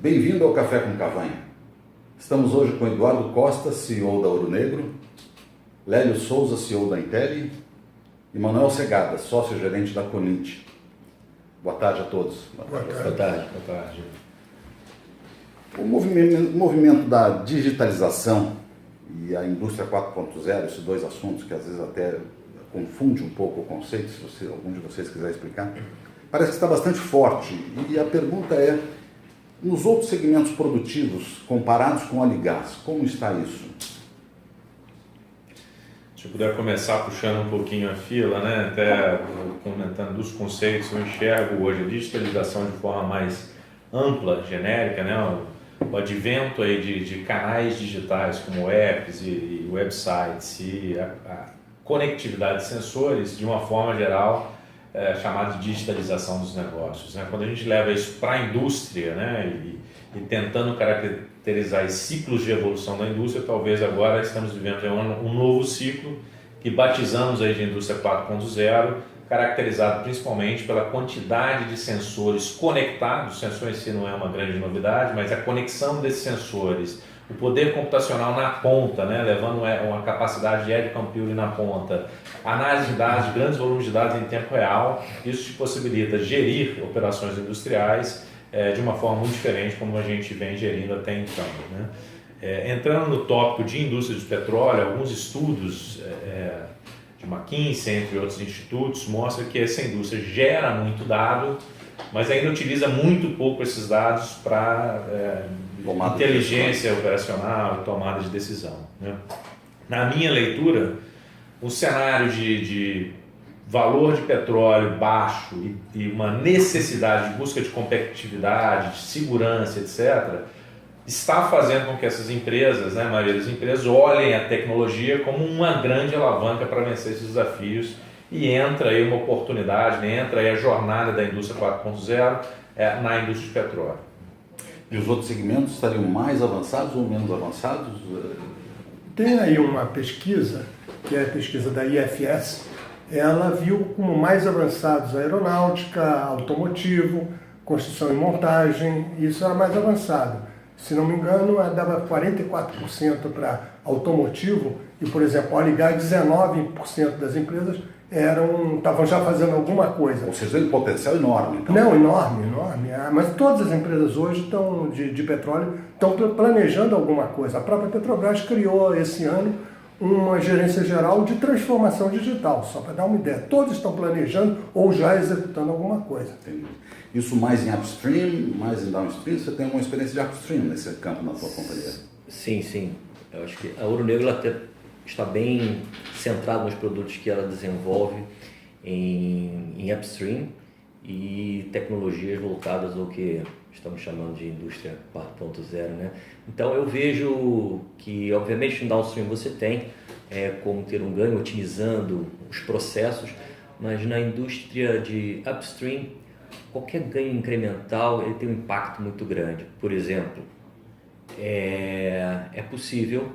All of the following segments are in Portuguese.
Bem-vindo ao Café com Cavanha. Estamos hoje com Eduardo Costa, CEO da Ouro Negro, Lélio Souza, CEO da Intelli, e Manuel Segada, sócio-gerente da Conint. Boa tarde a todos. Boa tarde. O movimento da digitalização e a indústria 4.0, esses dois assuntos que às vezes até confunde um pouco o conceito, se algum de vocês quiser explicar, parece que está bastante forte. E a pergunta é, nos outros segmentos produtivos, comparados com óleo e gás, como está isso? Se eu puder começar puxando um pouquinho a fila, né? Até comentando dos conceitos, eu enxergo hoje a digitalização de forma mais ampla, genérica, né? O advento aí de canais digitais como apps e websites e a conectividade de sensores de uma forma geral chamada de digitalização dos negócios, né? Quando a gente leva isso para a indústria, né? E tentando caracterizar os ciclos de evolução da indústria, talvez agora estamos vivendo um novo ciclo que batizamos aí de indústria 4.0, caracterizado principalmente pela quantidade de sensores conectados. O sensor em si não é uma grande novidade, mas a conexão desses sensores, o poder computacional na ponta, né, levando uma capacidade de edge computing na ponta, análise de dados, grandes volumes de dados em tempo real, isso te possibilita gerir operações industriais de uma forma muito diferente como a gente vem gerindo até então, né? Entrando no tópico de indústria de petróleo, alguns estudos de McKinsey, entre outros institutos, mostram que essa indústria gera muito dado, mas ainda utiliza muito pouco esses dados para inteligência operacional e tomada de decisão, né? Na minha leitura, o cenário de valor de petróleo baixo e uma necessidade de busca de competitividade, de segurança, etc., está fazendo com que essas empresas, né, a maioria das empresas, olhem a tecnologia como uma grande alavanca para vencer esses desafios, e entra aí uma oportunidade, né, entra aí a jornada da indústria 4.0 na indústria de petróleo. E os outros segmentos estariam mais avançados ou menos avançados? Tem aí uma pesquisa, que é a pesquisa da IFS, ela viu como mais avançados a aeronáutica, automotivo, construção e montagem, isso era mais avançado. Se não me engano, dava 44% para automotivo e, por exemplo, óleo e gás, 19% das empresas estavam já fazendo alguma coisa. Ou seja, tem um potencial enorme. Então. Não, enorme. Mas todas as empresas hoje de petróleo estão planejando alguma coisa. A própria Petrobras criou esse ano uma gerência geral de transformação digital, só para dar uma ideia. Todos estão planejando ou já executando alguma coisa. Entendi. Isso mais em upstream, mais em downstream? Você tem alguma experiência de upstream nesse campo na sua companhia? Sim. Eu acho que a Ouro Negro até está bem centrada nos produtos que ela desenvolve em upstream e tecnologias voltadas ao que estamos chamando de indústria 4.0, né? Então eu vejo que, obviamente, no downstream você tem como ter um ganho otimizando os processos, mas na indústria de upstream, qualquer ganho incremental ele tem um impacto muito grande. Por exemplo, é possível,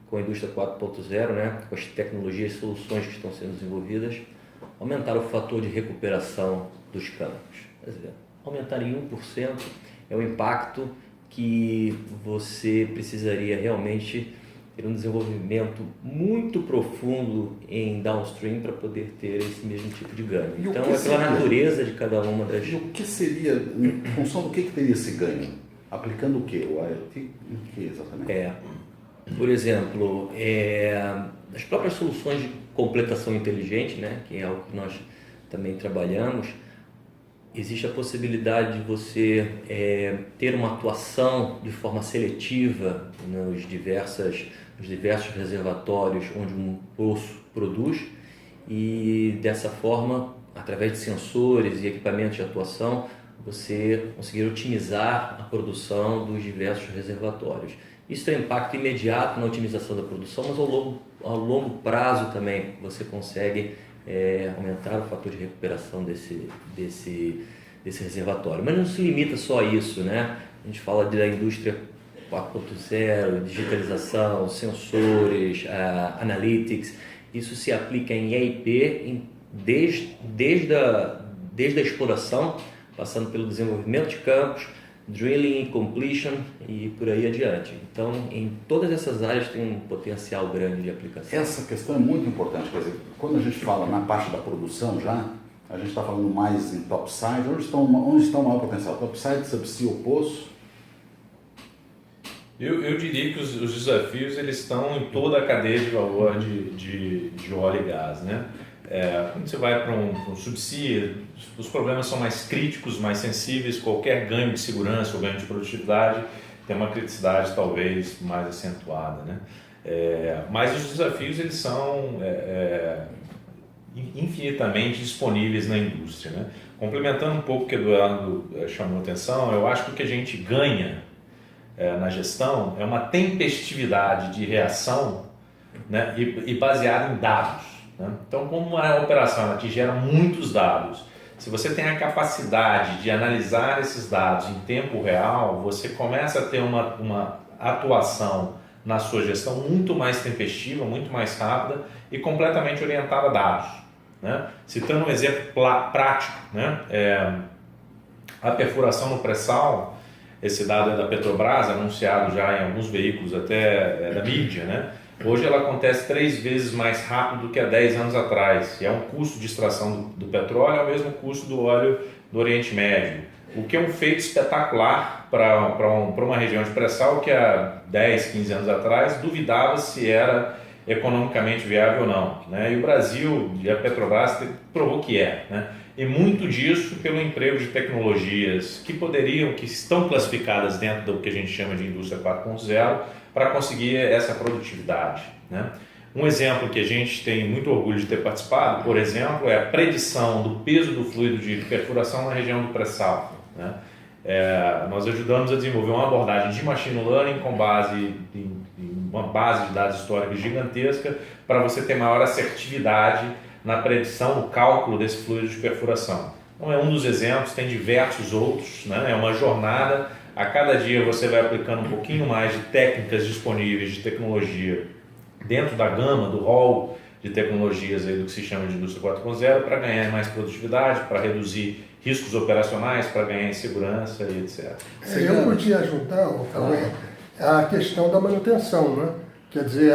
com a indústria 4.0, né, com as tecnologias e soluções que estão sendo desenvolvidas, aumentar o fator de recuperação dos campos. Quer dizer, aumentar em 1% é um impacto que você precisaria realmente ter um desenvolvimento muito profundo em downstream para poder ter esse mesmo tipo de ganho. Então é pela natureza de cada uma das... E o que seria, em função do que teria esse ganho? Aplicando o quê? O IoT? O que exatamente? Por exemplo, as próprias soluções de completação inteligente, né, que é algo que nós também trabalhamos, existe a possibilidade de você ter uma atuação de forma seletiva nos diversos reservatórios onde um poço produz, e dessa forma, através de sensores e equipamentos de atuação, você conseguir otimizar a produção dos diversos reservatórios. Isso tem impacto imediato na otimização da produção, mas ao longo prazo também você consegue aumentar o fator de recuperação desse reservatório. Mas não se limita só a isso, né? A gente fala da indústria 4.0, digitalização, sensores, analytics. Isso se aplica em EIP desde a exploração, passando pelo desenvolvimento de campos, drilling, completion e por aí adiante. Então, em todas essas áreas tem um potencial grande de aplicação. Essa questão é muito importante, quer dizer, quando a gente fala na parte da produção já, a gente está falando mais em topside, onde está o maior potencial? Topside, subsea ou poço? Eu diria que os desafios eles estão em toda a cadeia de valor de óleo e gás, né? Quando você vai para um subsea, os problemas são mais críticos, mais sensíveis, qualquer ganho de segurança ou ganho de produtividade tem uma criticidade talvez mais acentuada, né? Mas os desafios eles são infinitamente disponíveis na indústria, né? Complementando um pouco o que o Eduardo chamou a atenção, eu acho que o que a gente ganha na gestão é uma tempestividade de reação, né? e baseada em dados. Então, como a operação ela te gera muitos dados, se você tem a capacidade de analisar esses dados em tempo real, você começa a ter uma atuação na sua gestão muito mais tempestiva, muito mais rápida e completamente orientada a dados, né? Citando um exemplo prático, né? A perfuração no pré-sal, esse dado é da Petrobras, anunciado já em alguns veículos até da mídia, né? Hoje ela acontece 3 vezes mais rápido do que há 10 anos atrás. E é um custo de extração do petróleo, é o mesmo custo do óleo do Oriente Médio. O que é um feito espetacular para uma região de pré-sal que há 10, 15 anos atrás duvidava se era economicamente viável ou não, né? E o Brasil e a Petrobras provou que é, né? E muito disso pelo emprego de tecnologias que estão classificadas dentro do que a gente chama de indústria 4.0 para conseguir essa produtividade, né? Um exemplo que a gente tem muito orgulho de ter participado, por exemplo, é a predição do peso do fluido de perfuração na região do pré-sal, né? Nós ajudamos a desenvolver uma abordagem de machine learning com base em uma base de dados históricos gigantesca para você ter maior assertividade na predição, no cálculo desse fluido de perfuração. Então é um dos exemplos, tem diversos outros, né? É uma jornada, a cada dia você vai aplicando um pouquinho mais de técnicas disponíveis de tecnologia dentro da gama, do hall de tecnologias aí do que se chama de indústria 4.0 para ganhar mais produtividade, para reduzir riscos operacionais, para ganhar em segurança e etc. Eu podia ajudar a questão da manutenção, né? Quer dizer,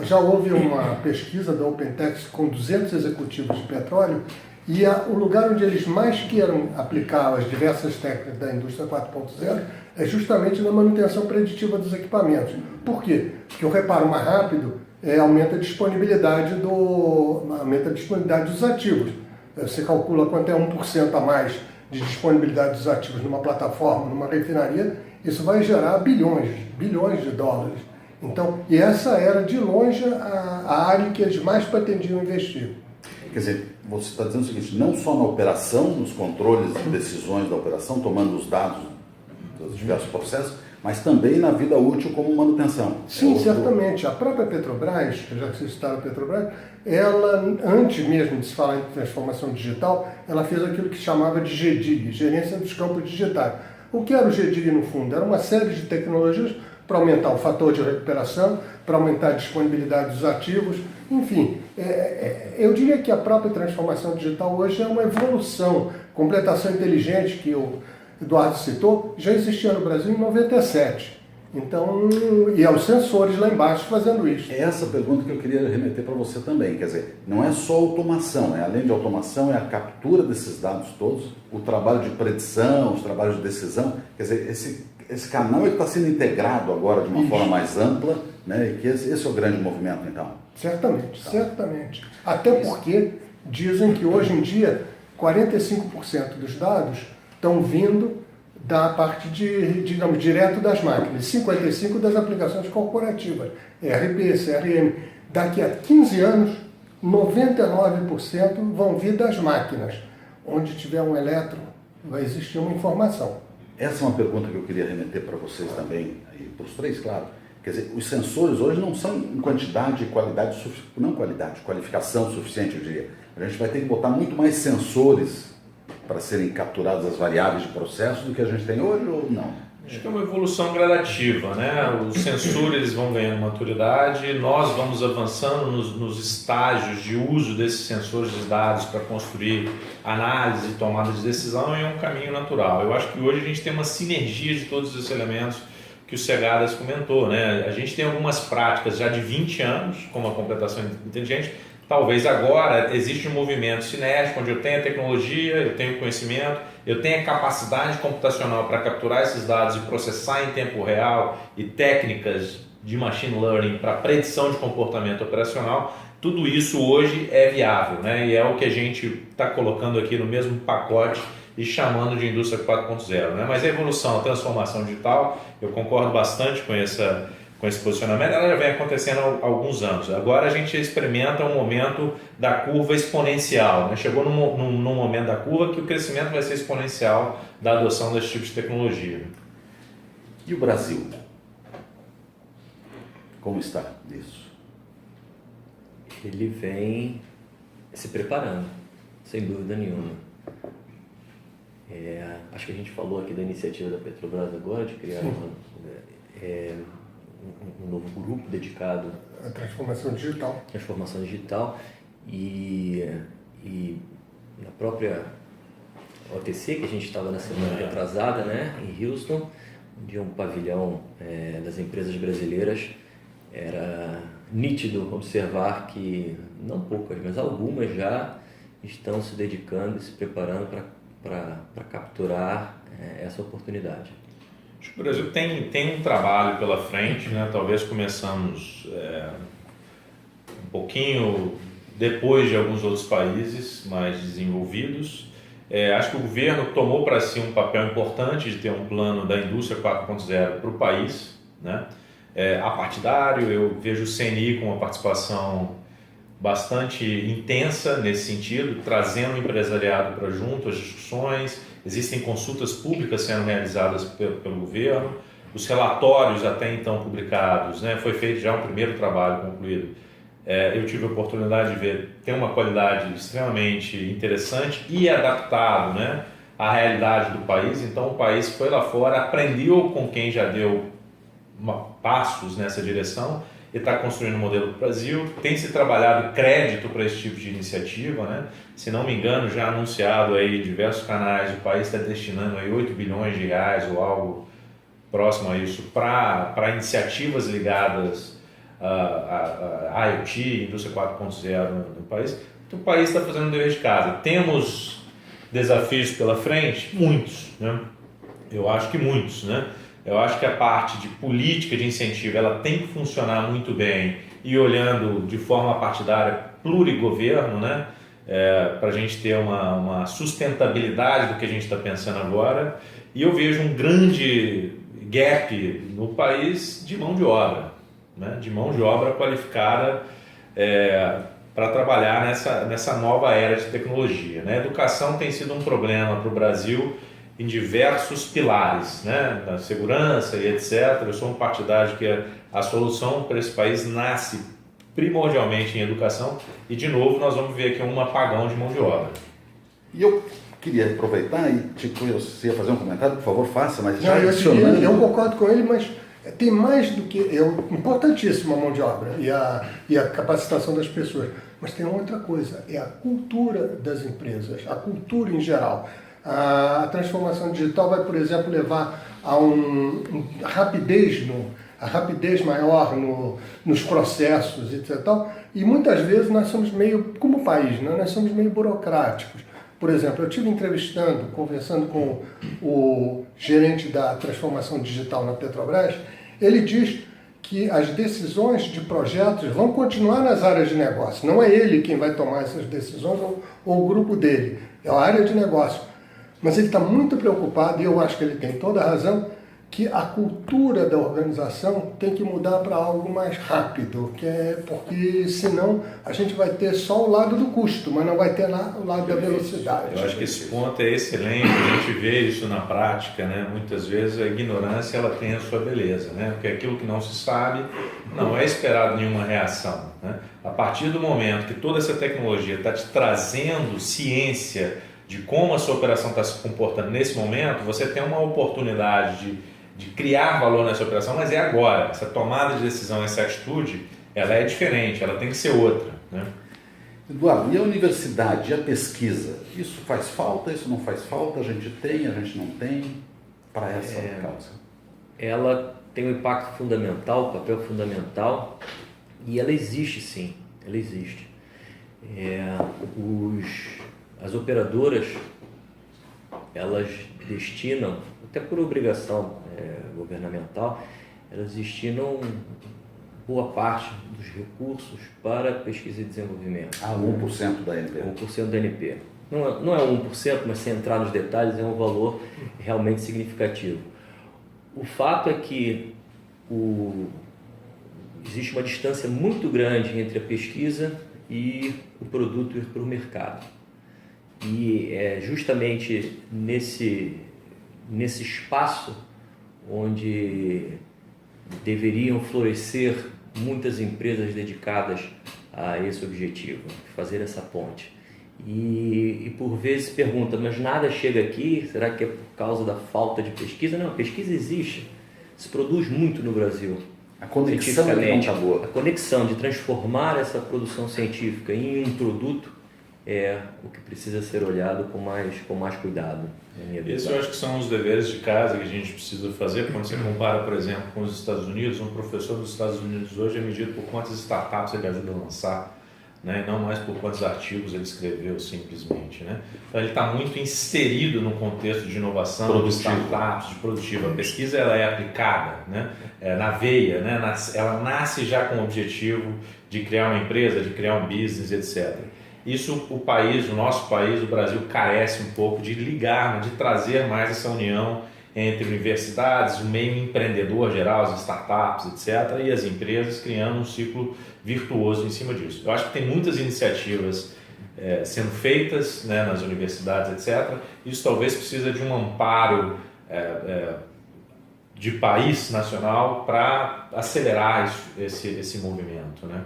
já houve uma pesquisa da OpenText com 200 executivos de petróleo e o lugar onde eles mais queiram aplicar as diversas técnicas da indústria 4.0 é justamente na manutenção preditiva dos equipamentos. Por quê? Porque o reparo mais rápido aumenta a disponibilidade dos ativos. Você calcula quanto é 1% a mais de disponibilidade dos ativos numa plataforma, numa refinaria, isso vai gerar bilhões de dólares. Então, e essa era de longe a área que eles mais pretendiam investir. Quer dizer, você está dizendo o seguinte, não só na operação, nos controles e decisões da operação, tomando os dados dos diversos processos, mas também na vida útil como manutenção. Sim, certamente. A própria Petrobras, já que vocês citaram a Petrobras, ela, antes mesmo de se falar em transformação digital, ela fez aquilo que chamava de GDIG, Gerência dos Campos Digitais. O que era o GDIG no fundo? Era uma série de tecnologias para aumentar o fator de recuperação, para aumentar a disponibilidade dos ativos, enfim. Eu diria que a própria transformação digital hoje é uma evolução. Completação inteligente, que o Eduardo citou, já existia no Brasil em 97. Então, e os sensores lá embaixo fazendo isso. É essa pergunta que eu queria remeter para você também, quer dizer, não é só automação, além de automação, é a captura desses dados todos, o trabalho de predição, os trabalhos de decisão, quer dizer, esse canal está sendo integrado agora de uma forma mais ampla, né? E que esse é o grande movimento, então. Certamente, certamente. Até porque dizem que hoje em dia 45% dos dados estão vindo da parte digamos, direto das máquinas, 55% das aplicações corporativas, ERP, CRM. Daqui a 15 anos, 99% vão vir das máquinas. Onde tiver um elétron, vai existir uma informação. Essa é uma pergunta que eu queria remeter para vocês também, e para os três, claro. Quer dizer, os sensores hoje não são em quantidade e qualidade, não qualidade, qualificação suficiente, eu diria. A gente vai ter que botar muito mais sensores para serem capturadas as variáveis de processo do que a gente tem hoje ou não? Acho que é uma evolução gradativa, né? Os sensores vão ganhando maturidade, nós vamos avançando nos estágios de uso desses sensores de dados para construir análise e tomada de decisão, e é um caminho natural. Eu acho que hoje a gente tem uma sinergia de todos esses elementos que o Segadas comentou, né? A gente tem algumas práticas já de 20 anos, como a completação inteligente. Talvez agora existe um movimento sinérgico, onde eu tenho a tecnologia, eu tenho o conhecimento, eu tenho a capacidade computacional para capturar esses dados e processar em tempo real, e técnicas de machine learning para predição de comportamento operacional. Tudo isso hoje é viável, né? E é o que a gente está colocando aqui no mesmo pacote e chamando de indústria 4.0, né? Mas a evolução, a transformação digital, eu concordo bastante com esse posicionamento, ela já vem acontecendo há alguns anos. Agora a gente experimenta um momento da curva exponencial, né? Chegou num momento da curva que o crescimento vai ser exponencial da adoção desse tipo de tecnologia. E o Brasil? Como está nisso? Ele vem se preparando, sem dúvida nenhuma. Acho que a gente falou aqui da iniciativa da Petrobras agora de criar um novo grupo dedicado A transformação digital. Transformação digital e na própria OTC, que a gente estava na semana retrasada, né, em Houston, de um pavilhão das empresas brasileiras, era nítido observar que não poucas, mas algumas já estão se dedicando e se preparando para capturar essa oportunidade. Acho que o Brasil tem um trabalho pela frente, né? Talvez começamos um pouquinho depois de alguns outros países mais desenvolvidos. Acho que o governo tomou para si um papel importante de ter um plano da indústria 4.0 para o país, né? Apartidário, eu vejo o CNI com uma participação bastante intensa nesse sentido, trazendo o empresariado para junto às discussões. Existem consultas públicas sendo realizadas pelo governo, os relatórios até então publicados, né? Foi feito já um primeiro trabalho concluído. Eu tive a oportunidade de ver, tem uma qualidade extremamente interessante e adaptado, né, à realidade do país. Então o país foi lá fora, aprendeu com quem já deu passos nessa direção e está construindo um modelo para o Brasil. Tem se trabalhado crédito para esse tipo de iniciativa, né? Se não me engano, já anunciado aí em diversos canais, o país está destinando aí 8 bilhões de reais ou algo próximo a isso para iniciativas ligadas a IoT, indústria 4.0 no país. Então o país está fazendo o dever de casa. Temos desafios pela frente? Muitos, né? Eu acho que muitos, né? Eu acho que a parte de política de incentivo ela tem que funcionar muito bem, e olhando de forma partidária plurigoverno, né? Para a gente ter uma sustentabilidade do que a gente está pensando agora. E eu vejo um grande gap no país de mão de obra, né? De mão de obra qualificada para trabalhar nessa nova era de tecnologia, né? A educação tem sido um problema para o Brasil em diversos pilares, né, da segurança e etc. Eu sou um partidário que a solução para esse país nasce primordialmente em educação, e de novo nós vamos ver aqui um apagão de mão de obra. E eu queria aproveitar e, você ia fazer um comentário, por favor, faça, mas já adicionando... Eu concordo com ele, mas tem mais do que... importantíssima a mão de obra e a capacitação das pessoas, mas tem outra coisa, é a cultura das empresas, a cultura em geral. A transformação digital vai, por exemplo, levar a a rapidez maior nos processos, etc. E muitas vezes nós somos meio, como país, né? Nós somos meio burocráticos. Por exemplo, eu estive conversando com o gerente da transformação digital na Petrobras. Ele diz que as decisões de projetos vão continuar nas áreas de negócio. Não é ele quem vai tomar essas decisões ou o grupo dele, é a área de negócio. Mas ele está muito preocupado, e eu acho que ele tem toda a razão, que a cultura da organização tem que mudar para algo mais rápido, porque senão a gente vai ter só o lado do custo, mas não vai ter o lado da velocidade. Eu acho que esse ponto é excelente, a gente vê isso na prática, né? Muitas vezes a ignorância ela tem a sua beleza, né? Porque aquilo que não se sabe não é esperado nenhuma reação, né? A partir do momento que toda essa tecnologia está te trazendo ciência de como a sua operação está se comportando nesse momento, você tem uma oportunidade de criar valor nessa operação, mas é agora. Essa tomada de decisão, essa atitude, ela é diferente, ela tem que ser outra, né? Eduardo, e a universidade, e a pesquisa? Isso faz falta, isso não faz falta? A gente tem, a gente não tem para essa causa? Ela tem um impacto fundamental, um papel fundamental, e ela existe sim, ela existe. As operadoras, elas destinam, até por obrigação governamental, elas destinam boa parte dos recursos para pesquisa e desenvolvimento. 1% da ANP. 1% da ANP. Não é 1%, mas sem entrar nos detalhes, é um valor realmente significativo. O fato é que existe uma distância muito grande entre a pesquisa e o produto ir para o mercado. E é justamente nesse espaço onde deveriam florescer muitas empresas dedicadas a esse objetivo, fazer essa ponte. E por vezes pergunta, mas nada chega aqui? Será que é por causa da falta de pesquisa? Não, a pesquisa existe, se produz muito no Brasil. A conexão é que não está boa. A conexão de transformar essa produção científica em um produto é o que precisa ser olhado com mais cuidado. Esse eu acho que são os deveres de casa que a gente precisa fazer. Quando você compara, por exemplo, com os Estados Unidos, um professor dos Estados Unidos hoje é medido por quantas startups ele ajuda a lançar, né? E não mais por quantos artigos ele escreveu simplesmente, né? Então ele está muito inserido no contexto de inovação, de startups, de produtiva. A pesquisa ela é aplicada, né? Na veia, né? Ela nasce já com o objetivo de criar uma empresa, de criar um business, etc. Isso o nosso país, o Brasil, carece um pouco de ligar, de trazer mais essa união entre universidades, o meio empreendedor geral, as startups, etc., e as empresas, criando um ciclo virtuoso em cima disso. Eu acho que tem muitas iniciativas sendo feitas, né, nas universidades, etc. Isso talvez precisa de um amparo de país nacional para acelerar esse movimento, né,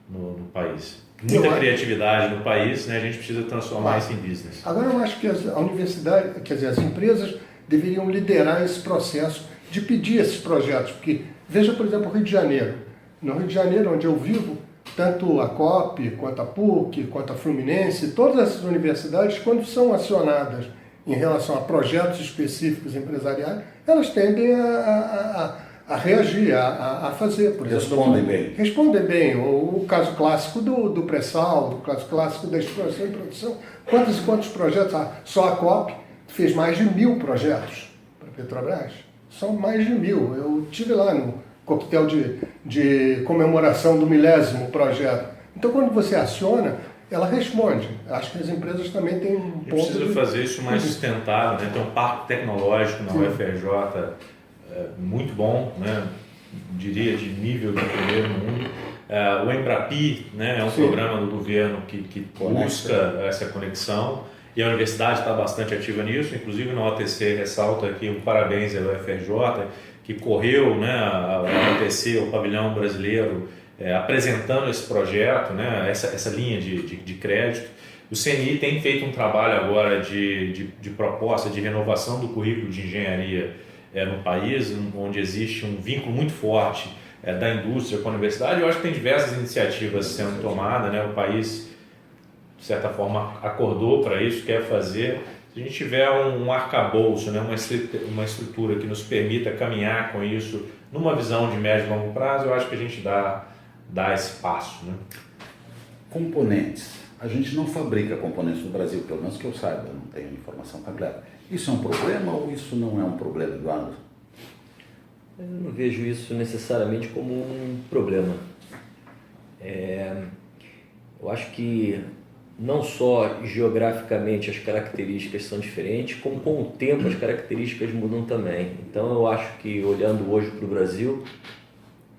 no país. Muita criatividade no país, né? A gente precisa transformar isso em business. Agora eu acho que a universidade, quer dizer, as empresas deveriam liderar esse processo de pedir esses projetos, porque veja, por exemplo, o Rio de Janeiro. No Rio de Janeiro, onde eu vivo, tanto a COP, quanto a PUC, quanto a Fluminense, todas essas universidades, quando são acionadas em relação a projetos específicos empresariais, elas tendem a reagir, a fazer, por exemplo. Respondem bem. Respondem bem. O caso clássico do pré-sal, o caso clássico da exploração e produção. Quantos e quantos projetos? Só a COP fez mais de 1000 projetos para a Petrobras. São mais de 1000. Eu estive lá no coquetel de comemoração do 1000º projeto. Então, quando você aciona, ela responde. Acho que as empresas também têm um ponto. Precisa fazer isso mais sustentável, né? Tem um parque tecnológico na UFRJ muito bom, né? Diria de nível de primeiro mundo. O Embrapi, né? É um programa do governo que busca essa conexão e a universidade está bastante ativa nisso. Inclusive na OTC ressalta aqui um parabéns ao UFRJ que correu, né? A OTC, o pavilhão brasileiro, apresentando esse projeto, né? Essa linha de crédito. O CNI tem feito um trabalho agora de proposta de renovação do currículo de engenharia no país, onde existe um vínculo muito forte da indústria com a universidade. Eu acho que tem diversas iniciativas sendo tomadas, né? O país, de certa forma, acordou para isso, quer fazer. Se a gente tiver um arcabouço, né? uma estrutura que nos permita caminhar com isso numa visão de médio e longo prazo, eu acho que a gente dá esse passo, né? Componentes. A gente não fabrica componentes no Brasil, pelo menos que eu saiba, não tenho informação completa. Isso é um problema ou isso não é um problema, Eduardo? Eu não vejo isso necessariamente como um problema. Eu acho que não só geograficamente as características são diferentes, como com o tempo as características mudam também. Então eu acho que olhando hoje para o Brasil,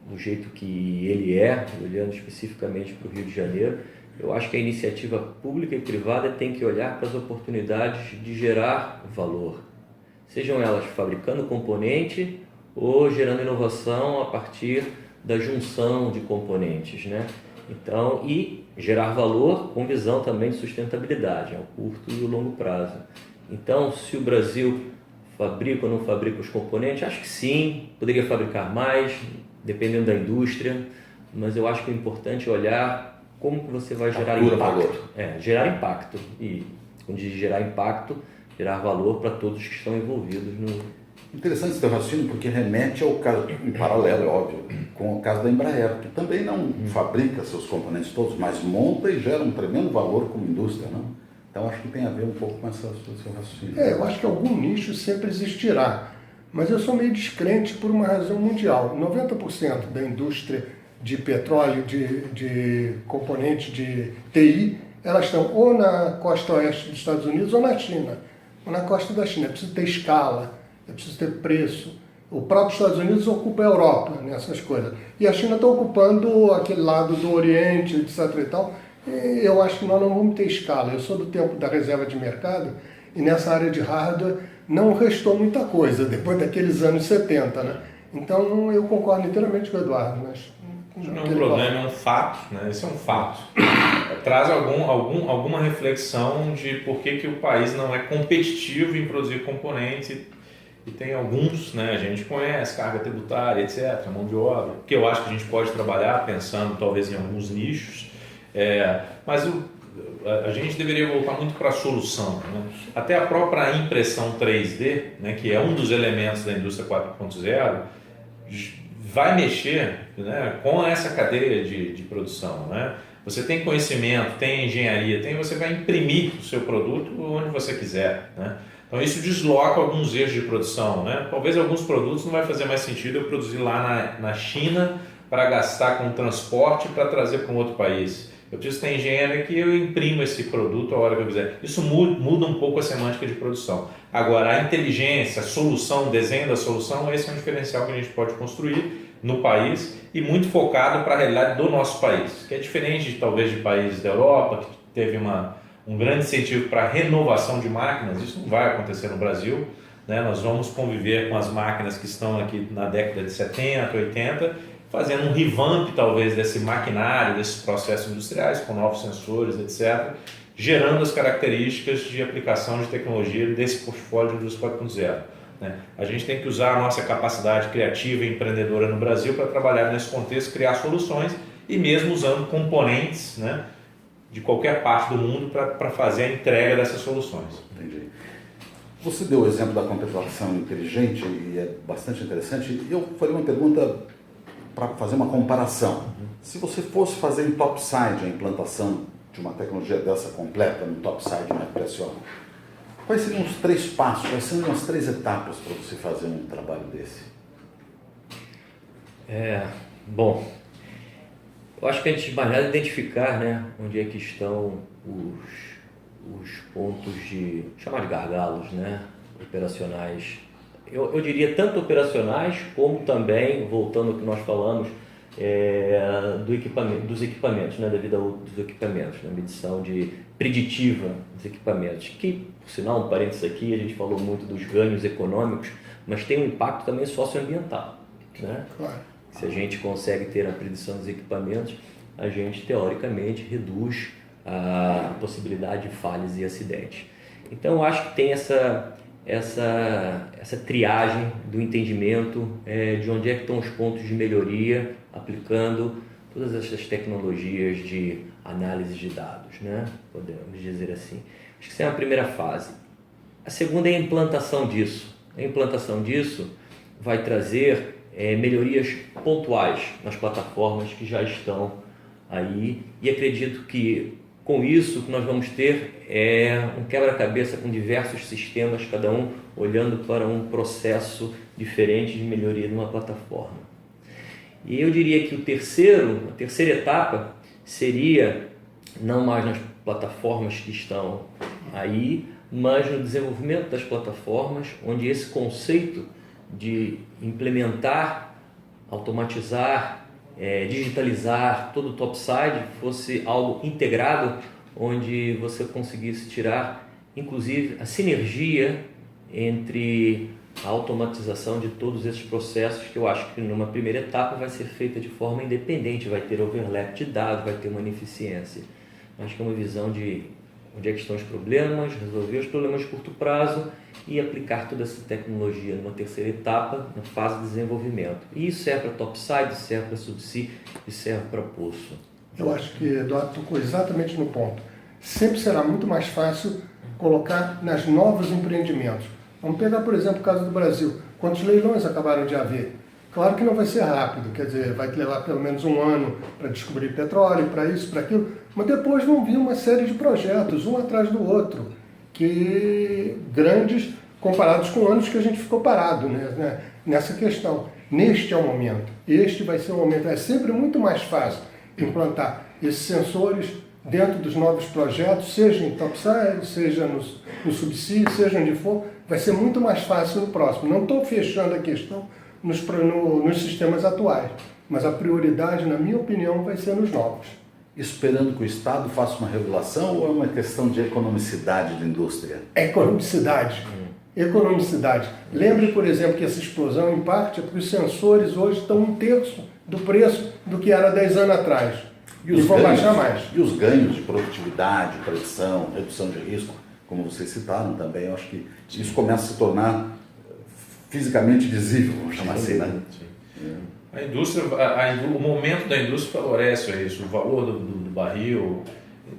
do jeito que ele olhando especificamente para o Rio de Janeiro, eu acho que a iniciativa pública e privada tem que olhar para as oportunidades de gerar valor, sejam elas fabricando componente ou gerando inovação a partir da junção de componentes, né? Então, e gerar valor com visão também de sustentabilidade, ao curto e ao longo prazo. Então, se o Brasil fabrica ou não fabrica os componentes? Acho que sim, poderia fabricar mais, dependendo da indústria, mas eu acho que o importante é olhar como que você vai gerar Captura impacto. valor. Gerar impacto. E quando diz gerar impacto, gerar valor para todos que estão envolvidos no... Interessante esse teu raciocínio, porque remete ao caso, em paralelo, é óbvio, com o caso da Embraer, que também não fabrica seus componentes todos, mas monta e gera um tremendo valor como indústria, não? Então acho que tem a ver um pouco com esse seu raciocínio. Eu acho que algum nicho sempre existirá, mas eu sou meio descrente por uma razão mundial. 90% da indústria de petróleo, de componentes de TI, elas estão ou na costa oeste dos Estados Unidos ou na China, ou na costa da China. É preciso ter escala, é preciso ter preço. O próprio Estados Unidos ocupa a Europa nessas coisas. E a China está ocupando aquele lado do Oriente, etc. e tal. E eu acho que nós não vamos ter escala. Eu sou do tempo da reserva de mercado e nessa área de hardware não restou muita coisa depois daqueles anos 70, né? Então eu concordo inteiramente com o Eduardo. Mas não é um problema, é um fato, né? Esse é um fato. Traz alguma reflexão de por que o país não é competitivo em produzir componentes. E tem alguns, né, a gente conhece, carga tributária, etc., mão de obra, que eu acho que a gente pode trabalhar pensando talvez em alguns nichos, mas a gente deveria voltar muito para a solução, né? Até a própria impressão 3D, né, que é um dos elementos da indústria 4.0, vai mexer, né, com essa cadeia de produção, né? Você tem conhecimento, tem engenharia, você vai imprimir o seu produto onde você quiser, né? Então isso desloca alguns eixos de produção, né? Talvez alguns produtos não vai fazer mais sentido eu produzir lá na China para gastar com transporte para trazer para um outro país. Eu preciso ter engenheiro que eu imprimo esse produto a hora que eu quiser. Isso muda um pouco a semântica de produção. Agora, a inteligência, a solução, o desenho da solução, esse é um diferencial que a gente pode construir no país e muito focado para a realidade do nosso país, que é diferente talvez de países da Europa, que teve um grande incentivo para a renovação de máquinas. Isso não vai acontecer no Brasil, né? Nós vamos conviver com as máquinas que estão aqui na década de 70, 80, fazendo um revamp talvez desse maquinário, desses processos industriais, com novos sensores, etc., gerando as características de aplicação de tecnologia desse portfólio dos 4.0. Né? A gente tem que usar a nossa capacidade criativa e empreendedora no Brasil para trabalhar nesse contexto, criar soluções e mesmo usando componentes, né, de qualquer parte do mundo para fazer a entrega dessas soluções. Entendi. Você deu o exemplo da computação inteligente e é bastante interessante. Eu faria uma pergunta para fazer uma comparação. Se você fosse fazer em topside a implantação de uma tecnologia dessa completa no topside na impressora, quais seriam os 3 passos, quais seriam as 3 etapas para você fazer um trabalho desse? Bom, eu acho que antes de mais nada identificar, né, onde é que estão os pontos de, chamar de gargalos, né, operacionais. Eu diria tanto operacionais como também, voltando ao que nós falamos, dos equipamentos, né, da vida útil dos equipamentos, né, medição preditiva dos equipamentos, que, por sinal, um parênteses aqui, a gente falou muito dos ganhos econômicos, mas tem um impacto também socioambiental, né? Claro. Se a gente consegue ter a predição dos equipamentos, a gente, teoricamente, reduz a possibilidade de falhas e acidentes. Então, eu acho que tem essa triagem do entendimento de onde é que estão os pontos de melhoria, aplicando todas essas tecnologias de análise de dados, né? Podemos dizer assim. Acho que essa é a primeira fase. A segunda é a implantação disso. A implantação disso vai trazer melhorias pontuais nas plataformas que já estão aí, e acredito que com isso que nós vamos ter um quebra-cabeça com diversos sistemas, cada um olhando para um processo diferente de melhoria de uma plataforma. E eu diria que a terceira etapa seria não mais nas plataformas que estão aí, mas no desenvolvimento das plataformas, onde esse conceito de implementar, automatizar, digitalizar todo o topside fosse algo integrado, onde você conseguisse tirar, inclusive, a sinergia entre a automatização de todos esses processos, que eu acho que numa primeira etapa vai ser feita de forma independente, vai ter overlap de dados, vai ter uma ineficiência. Acho que é uma visão de onde é que estão os problemas, resolver os problemas de curto prazo e aplicar toda essa tecnologia numa terceira etapa, na fase de desenvolvimento. E isso serve para topside, serve para subsea e serve para poço. Eu acho que Eduardo tocou exatamente no ponto. Sempre será muito mais fácil colocar nas novos empreendimentos. Vamos pegar, por exemplo, o caso do Brasil. Quantos leilões acabaram de haver? Claro que não vai ser rápido, quer dizer, vai levar pelo menos um ano para descobrir petróleo, para isso, para aquilo, mas depois vão vir uma série de projetos, um atrás do outro, que grandes comparados com anos que a gente ficou parado, né, nessa questão. Neste é o momento, este vai ser o momento. É sempre muito mais fácil implantar esses sensores dentro dos novos projetos, seja em topside, seja no subsea, seja onde for, vai ser muito mais fácil no próximo. Não estou fechando a questão nos sistemas atuais, mas a prioridade, na minha opinião, vai ser nos novos. Esperando que o Estado faça uma regulação ou é uma questão de economicidade da indústria? Economicidade. Economicidade. Lembre, por exemplo, que essa explosão, em parte, é porque os sensores hoje estão 1/3 do preço do que era 10 anos atrás. E vão baixar mais. E os ganhos de produtividade, predição, redução de risco, como vocês citaram também, eu acho que isso começa a se tornar fisicamente visível, vamos chamar assim, né? Sim. A indústria, o momento da indústria favorece isso, o valor do barril,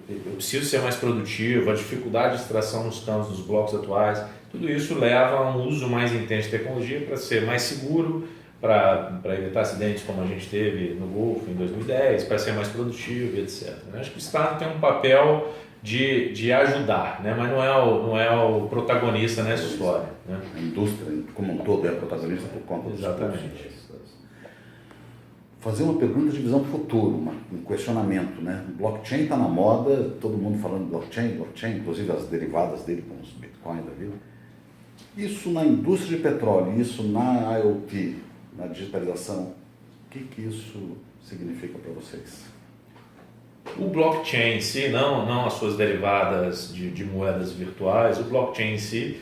eu preciso ser mais produtivo, a dificuldade de extração nos campos dos blocos atuais, tudo isso leva a um uso mais intenso de tecnologia para ser mais seguro, para evitar acidentes como a gente teve no Golfo em 2010, para ser mais produtivo, etc. Acho que o Estado tem um papel de ajudar, né? Mas não é o protagonista nessa história. Né? A indústria, como um todo, é protagonista por conta dos Exatamente. Fazer uma pergunta de visão para o futuro, um questionamento, né? Blockchain está na moda, todo mundo falando de blockchain, inclusive as derivadas dele, como os Bitcoin da vida. Isso na indústria de petróleo, isso na IoT, na digitalização, o que isso significa para vocês? O blockchain em si, não as suas derivadas de moedas virtuais, o blockchain em si,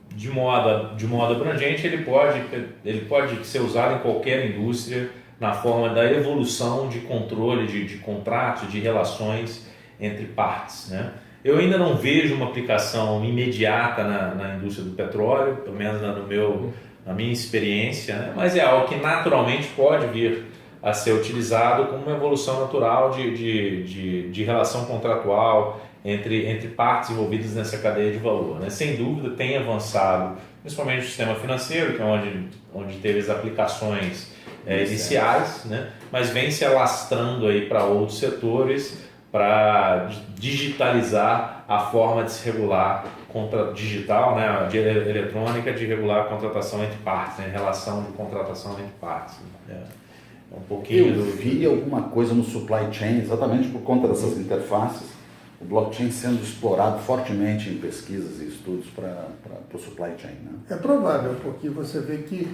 de modo abrangente, ele pode ser usado em qualquer indústria na forma da evolução de controle de contratos, de relações entre partes. Né? Eu ainda não vejo uma aplicação imediata na indústria do petróleo, pelo menos na minha experiência, né? Mas é algo que naturalmente pode vir a ser utilizado como uma evolução natural de relação contratual entre partes envolvidas nessa cadeia de valor. Né? Sem dúvida tem avançado, principalmente o sistema financeiro, que é onde teve as aplicações iniciais, né? Mas vem se alastrando aí para outros setores para digitalizar a forma de se regular digital, né? De eletrônica, de regular a contratação entre partes, né? Relação de contratação entre partes. Né? Um pouquinho Eu vi alguma coisa no supply chain, exatamente por conta dessas interfaces, o blockchain sendo explorado fortemente em pesquisas e estudos para o supply chain. Né? É provável, porque você vê que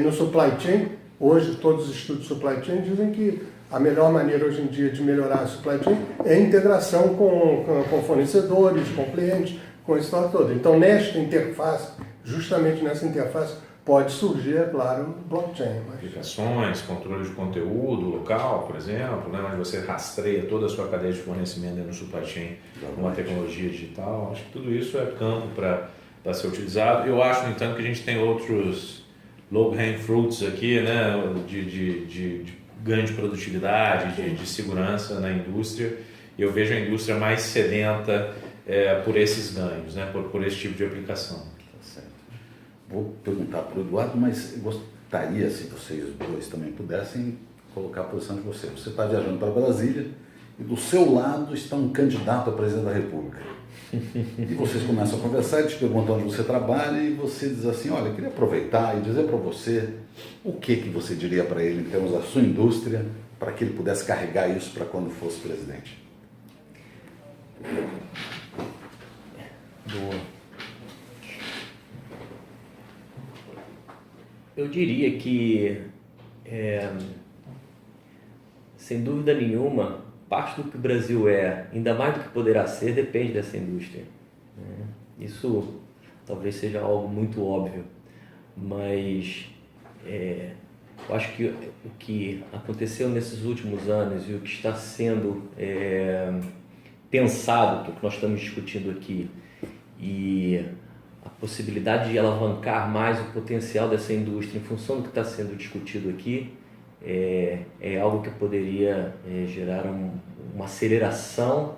no supply chain, hoje todos os estudos de supply chain dizem que a melhor maneira hoje em dia de melhorar a supply chain é a integração com fornecedores, com clientes, com isso todo. Então, nesta interface, justamente nessa interface, pode surgir, é claro, blockchain. Aplicações, controle de conteúdo local, por exemplo, né, onde você rastreia toda a sua cadeia de fornecimento dentro do supply chain com uma tecnologia digital. Acho que tudo isso é campo para ser utilizado. Eu acho, no entanto, que a gente tem outros low-hanging fruits aqui, né, de ganho de produtividade, de segurança na indústria. E eu vejo a indústria mais sedenta por esses ganhos, né, por esse tipo de aplicação. Vou perguntar para o Eduardo, mas eu gostaria, se vocês dois também pudessem, colocar a posição de vocês. Você está viajando para Brasília e do seu lado está um candidato a presidente da República. E vocês começam a conversar e te perguntam onde você trabalha e você diz assim, olha, eu queria aproveitar e dizer para você o que você diria para ele em termos da sua indústria, para que ele pudesse carregar isso para quando fosse presidente. Boa. Eu diria que, sem dúvida nenhuma, parte do que o Brasil ainda mais do que poderá ser, depende dessa indústria. Isso talvez seja algo muito óbvio, mas eu acho que o que aconteceu nesses últimos anos e o que está sendo pensado o que nós estamos discutindo aqui e a possibilidade de alavancar mais o potencial dessa indústria em função do que está sendo discutido aqui é algo que poderia gerar uma aceleração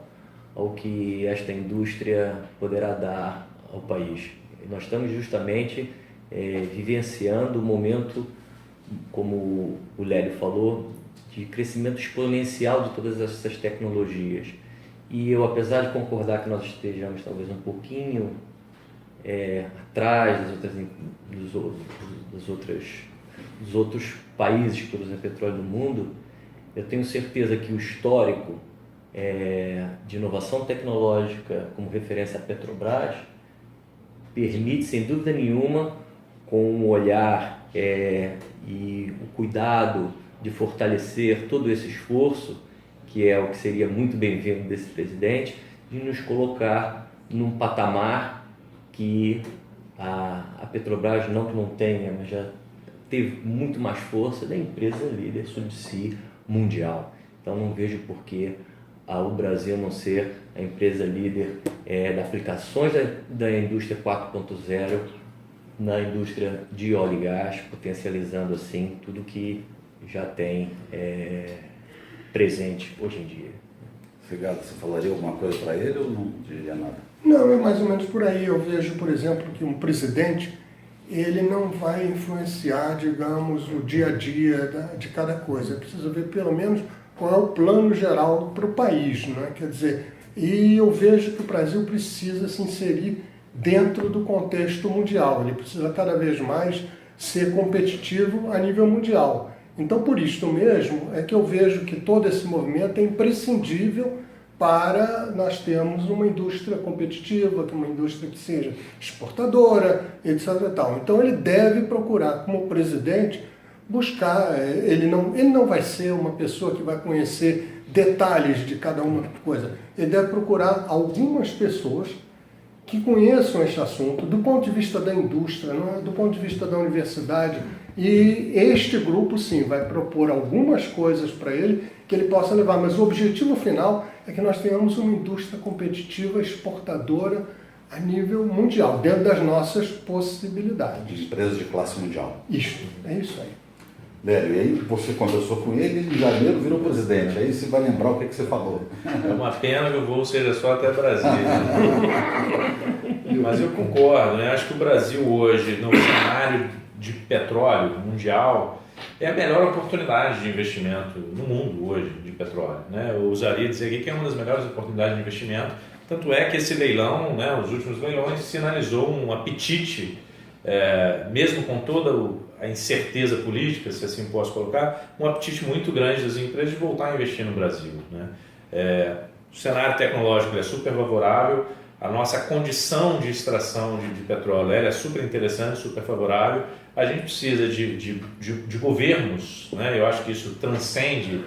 ao que esta indústria poderá dar ao país. Nós estamos justamente vivenciando um momento, como o Lélio falou, de crescimento exponencial de todas essas tecnologias. E eu, apesar de concordar que nós estejamos talvez um pouquinho atrás dos outros países que produzem petróleo no mundo, eu tenho certeza que o histórico de inovação tecnológica como referência à Petrobras permite, sem dúvida nenhuma, com um olhar e o cuidado de fortalecer todo esse esforço, que é o que seria muito bem-vindo desse presidente, de nos colocar num patamar que a Petrobras não tenha, mas já teve muito mais força da empresa líder subsea mundial. Então não vejo por que o Brasil não ser a empresa líder das aplicações da indústria 4.0 na indústria de óleo e gás, potencializando assim tudo que já tem presente hoje em dia. Obrigado. Você falaria alguma coisa para ele ou não diria nada? Não, é mais ou menos por aí. Eu vejo, por exemplo, que um presidente ele não vai influenciar, digamos, o dia a dia de cada coisa. Precisa ver pelo menos qual é o plano geral para o país, né? Quer dizer, e eu vejo que o Brasil precisa se inserir dentro do contexto mundial. Ele precisa cada vez mais ser competitivo a nível mundial. Então, por isto mesmo, é que eu vejo que todo esse movimento é imprescindível para nós termos uma indústria competitiva, uma indústria que seja exportadora, etc. e tal. Então, ele deve procurar, como presidente, buscar, ele não vai ser uma pessoa que vai conhecer detalhes de cada uma coisa. Ele deve procurar algumas pessoas que conheçam este assunto do ponto de vista da indústria, não é? Do ponto de vista da universidade. E este grupo, sim, vai propor algumas coisas para ele que ele possa levar. Mas o objetivo final é que nós tenhamos uma indústria competitiva, exportadora a nível mundial, dentro das nossas possibilidades. Empresa de classe mundial. Isso, é isso aí. Lélio, e aí você conversou com ele e em janeiro virou presidente. Aí você vai lembrar o que você falou. É uma pena que o voo seja só até Brasília. Mas eu concordo, né? Acho que o Brasil hoje, no cenário de petróleo mundial, é a melhor oportunidade de investimento no mundo hoje de petróleo, né? Eu ousaria dizer aqui que é uma das melhores oportunidades de investimento. Tanto é que esse leilão, né, os últimos leilões, sinalizou um apetite, mesmo com toda a incerteza política, se assim posso colocar, um apetite muito grande das empresas de voltar a investir no Brasil, né? O cenário tecnológico é super favorável, a nossa condição de extração de petróleo é super interessante, super favorável. A gente precisa de governos, né? Eu acho que isso transcende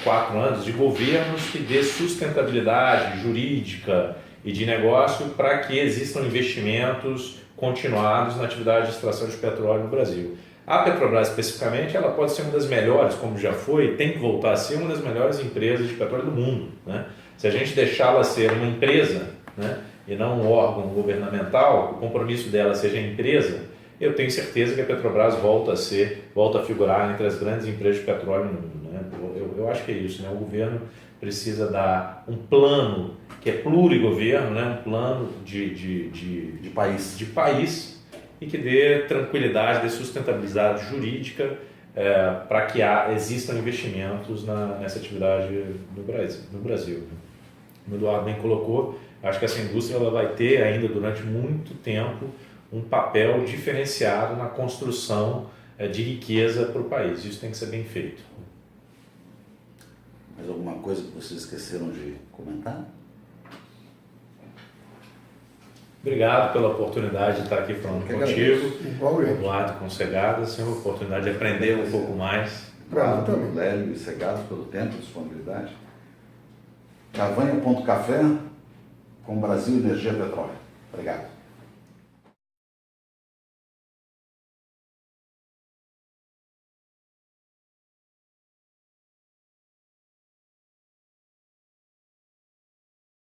4 anos, de governos que dê sustentabilidade jurídica e de negócio para que existam investimentos continuados na atividade de extração de petróleo no Brasil. A Petrobras, especificamente, ela pode ser uma das melhores, como já foi, tem que voltar a ser uma das melhores empresas de petróleo do mundo, né? Se a gente deixá-la ser uma empresa, né, e não um órgão governamental, o compromisso dela seja a empresa, eu tenho certeza que a Petrobras volta a figurar entre as grandes empresas de petróleo no mundo, né? Eu acho que é isso, né? O governo precisa dar um plano que é plurigoverno, né? Um plano de país e que dê tranquilidade, dê sustentabilidade jurídica para que existam investimentos nessa atividade no Brasil. Como o Eduardo bem colocou, acho que essa indústria ela vai ter ainda durante muito tempo um papel diferenciado na construção de riqueza para o país. Isso tem que ser bem feito. Mais alguma coisa que vocês esqueceram de comentar? Obrigado pela oportunidade de estar aqui falando contigo. Igualmente. Eduardo com Segadas, é uma oportunidade de aprender um pouco mais. Obrigado, Lélio e Segadas, pelo tempo e disponibilidade. Cavanha.café com Brasil Energia Petróleo. Obrigado.